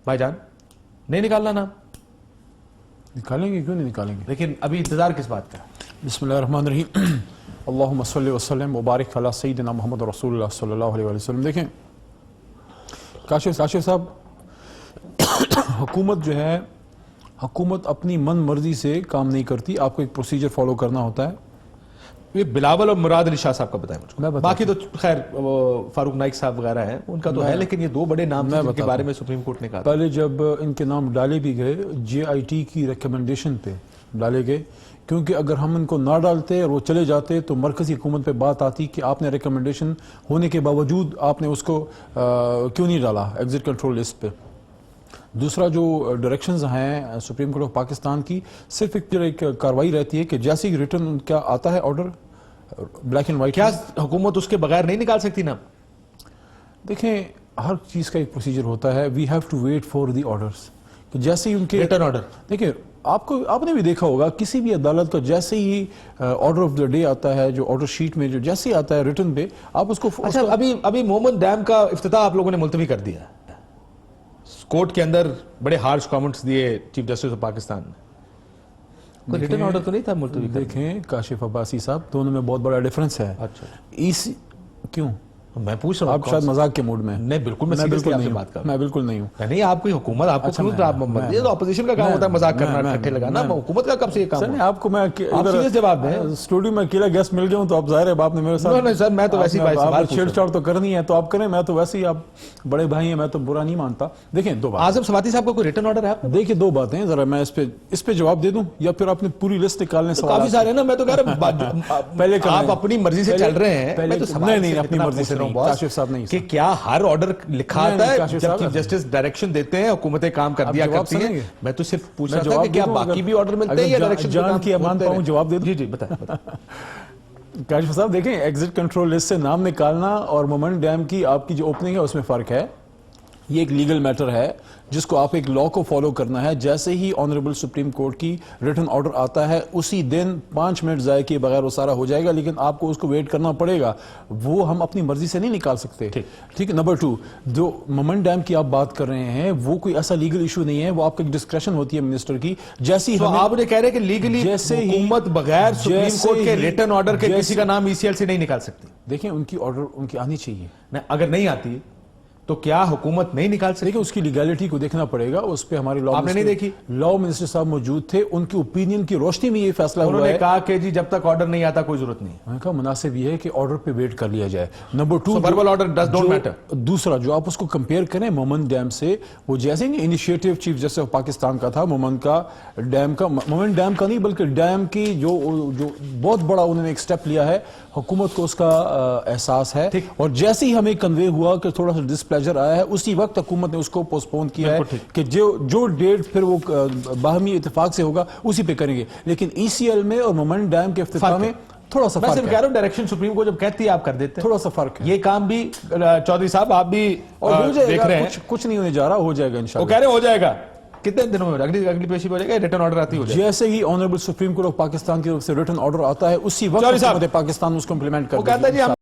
بھائی جان نہیں نکالنا نام؟ نکالیں گے، کیوں نہیں نکالیں گے؟ لیکن ابھی انتظار کس بات کا؟ بسم اللہ الرحمن الرحیم اللہم صلی وسلم وبارک علی سیدنا محمد رسول اللہ صلی اللہ علیہ وسلم. دیکھیں کاشف صاحب، حکومت جو ہے، حکومت اپنی من مرضی سے کام نہیں کرتی، آپ کو ایک پروسیجر فالو کرنا ہوتا ہے. یہ بلاول اور مراد علی شاہ صاحب کا بتائیں مجھ میں کو. بتاتا باقی تو خیر فاروق نائک صاحب وغیرہ ہیں، ان کا تو ہے، لیکن یہ دو بڑے نام تھے جن کے بارے میں سپریم کورٹ نے کہا. پہلے جب ان کے نام ڈالے بھی گئے جے آئی ٹی کی ریکمنڈیشن پہ ڈالے گئے، کیونکہ اگر ہم ان کو نہ ڈالتے اور وہ چلے جاتے تو مرکزی حکومت پہ بات آتی کہ آپ نے ریکمنڈیشن ہونے کے باوجود آپ نے اس کو کیوں نہیں ڈالا ایگزٹ کنٹرول لسٹ پہ. دوسرا جو ڈائریکشنز ہیں سپریم کورٹ آف پاکستان کی، صرف ایک کاروائی رہتی ہے کہ جیسے ہی ریٹرن ان کا آتا ہے آرڈر بلیک اینڈ وائٹ، کیا حکومت اس کے بغیر نہیں نکال سکتی نا؟ دیکھیں ہر چیز کا ایک پروسیجر ہوتا ہے. We have to wait for the orders, کہ جیسے ہی ان کے ریٹرن آرڈر. دیکھیں آپ نے بھی دیکھا ہوگا کسی بھی عدالت کا جیسے ہی آرڈر آف دا ڈے آتا ہے، جو آرڈر شیٹ میں جو جیسے ہی آتا ہے ریٹرن پہ، آپ اس کو اچھا ابھی مومن ڈیم کا افتتاح آپ لوگوں نے ملتوی کر دیا. کورٹ کے اندر بڑے ہارش کامنٹس دیے چیف جسٹس آف پاکستان نے. کوئی ریٹرن آرڈر تو نہیں تھا ملتوی کرنے؟ دیکھیں کاشف عباسی صاحب، دونوں میں بہت بڑا ڈیفرنس ہے. اچھا کیوں میں پوچھ رہا ہوں، آپ شاید مذاق کے موڈ میں؟ نہیں بالکل، میں سیریسلی آپ سے بات کر رہا ہوں. میں بالکل نہیں ہوں. نہیں آپ کی حکومت، آپ کو کیوں یہ تو اپوزیشن کا کام ہوتا ہے مذاق کرنا، ٹھٹھے لگانا. حکومت کا کب سے یہ کام ہے؟ آپ کو میں سیریس جواب دیں. اسٹوڈیو میں اکیلا گیسٹ مل گیا ہوں تو آپ ظاہر ہے آپ نے میرے ساتھ نہیں سر، میں تو ویسے ہی سوال چھیڑ چھاڑ تو کرنی ہے تو آپ کریں. میں تو ویسے ہی آپ بڑے بھائی ہیں، میں تو برا نہیں مانتا. دیکھیں دو بات، اعظم سواتی صاحب کا کوئی ریٹرن آرڈر ہے؟ دیکھیں دو باتیں، ذرا میں اس پہ جواب دے دوں یا پھر آپ نے پوری لسٹ نکالنے سوال؟ کافی سارے نا، میں تو کہہ رہا ہوں پہلے آپ اپنی مرضی سے چل رہے ہیں. نہیں اپنی مرضی سے نہیں کاشف صاحب، نہیں کہ کیا ہر آرڈر لکھا آتا ہے جب چیف جسٹس ڈائریکشن دیتے ہیں حکومتیں کام کر دیا کرتی ہیں؟ میں تو صرف پوچھ رہا تھا کہ کیا باقی بھی آرڈر ملتے ہیں یا ڈائریکشن جان کی امان پاؤں جواب دے دوں؟ جی جی بتائیں. کاشف صاحب دیکھیں، ایگزٹ کنٹرول لسٹ سے نام نکالنا اور مومن ڈیم کی آپ کی جو اوپننگ ہے اس میں فرق ہے. یہ ایک لیگل میٹر ہے جس کو آپ ایک لا کو فالو کرنا ہے. جیسے ہی آنریبل سپریم کورٹ کی ریٹن آرڈر آتا ہے اسی دن 5 منٹ ضائع کیے بغیر وہ سارا ہو جائے گا، لیکن آپ کو اس کو ویٹ کرنا پڑے گا. وہ ہم اپنی مرضی سے نہیں نکال سکتے. ٹھیک ہے. نمبر 2، جو مومن ڈیم کی آپ بات کر رہے ہیں وہ کوئی ایسا لیگل ایشو نہیں ہے، وہ آپ کی ڈسکریشن ہوتی ہے منسٹر کی. جیسی آپ نے کہہ رہے کہ لیگلی حکومت بغیر سپریم کورٹ کے ریٹن آرڈر کے کسی کا نام ای سی ایل سے نہیں نکال سکتی. دیکھیں ان کی آرڈر ان کی آنی چاہیے. اگر نہیں آتی تو کیا حکومت نہیں نکال سکتی؟ دیکھیں اس کی لیگیلٹی کو دیکھنا پڑے گا. اس پہ ہماری لا آپ نے نہیں دیکھی؟ لا منسٹر صاحب موجود تھے، ان کی اوپینین کی روشنی میں یہ فیصلہ ہوا ہے. انہوں نے کہا کہ جی جب تک آرڈر نہیں آتا کوئی ضرورت نہیں. میں نے کہا مناسب یہ ہے کہ آرڈر پہ ویٹ کر لیا جائے. Number 2، verbal order does don't matter. دوسرا جو آپ اس کو کمپیئر کریں مومن ڈیم سے، وہ جیسے initiative chief justice of Pakistan کا تھا، مومن ڈیم کا نہیں بلکہ ڈیم کی جو بہت بڑا انہوں نے ایک سٹیپ لیا ہے. حکومت کو اس کا احساس ہے، اور جیسے ہی ہمیں کنوے ہوا کہ تھوڑا سا ڈس پلیجر آیا ہے اسی وقت حکومت نے اس کو پوسٹ پون کیا ہے کہ جو ڈیٹ پھر وہ باہمی اتفاق سے ہوگا اسی پہ کریں گے. لیکن ای سی ایل میں اور مومن ڈیم کے افتتاح میں تھوڑا سا فرق ہے. میں صرف کہہ رہا ہوں ڈائریکشن سپریم کو جب کہتی ہے آپ کر دیتے ہیں، تھوڑا سا فرق ہے. یہ کام بھی چودھری صاحب آپ بھی دیکھ رہے ہیں. کچھ نہیں ہونے جا رہا، ہو جائے گا انشاءاللہ. وہ کہہ رہے ہو جائے گا کتنے دنوں میں؟ اگلی پیشی ہو جائے گا، ریٹرن آرڈر آتی ہو جائے گا. جیسے ہی honourable supreme court of Pakistan کی طرف سے ریٹرن آرڈر آتا ہے اسی وقت حکومت پاکستان اس کو امپلیمنٹ کر دیتی ہے.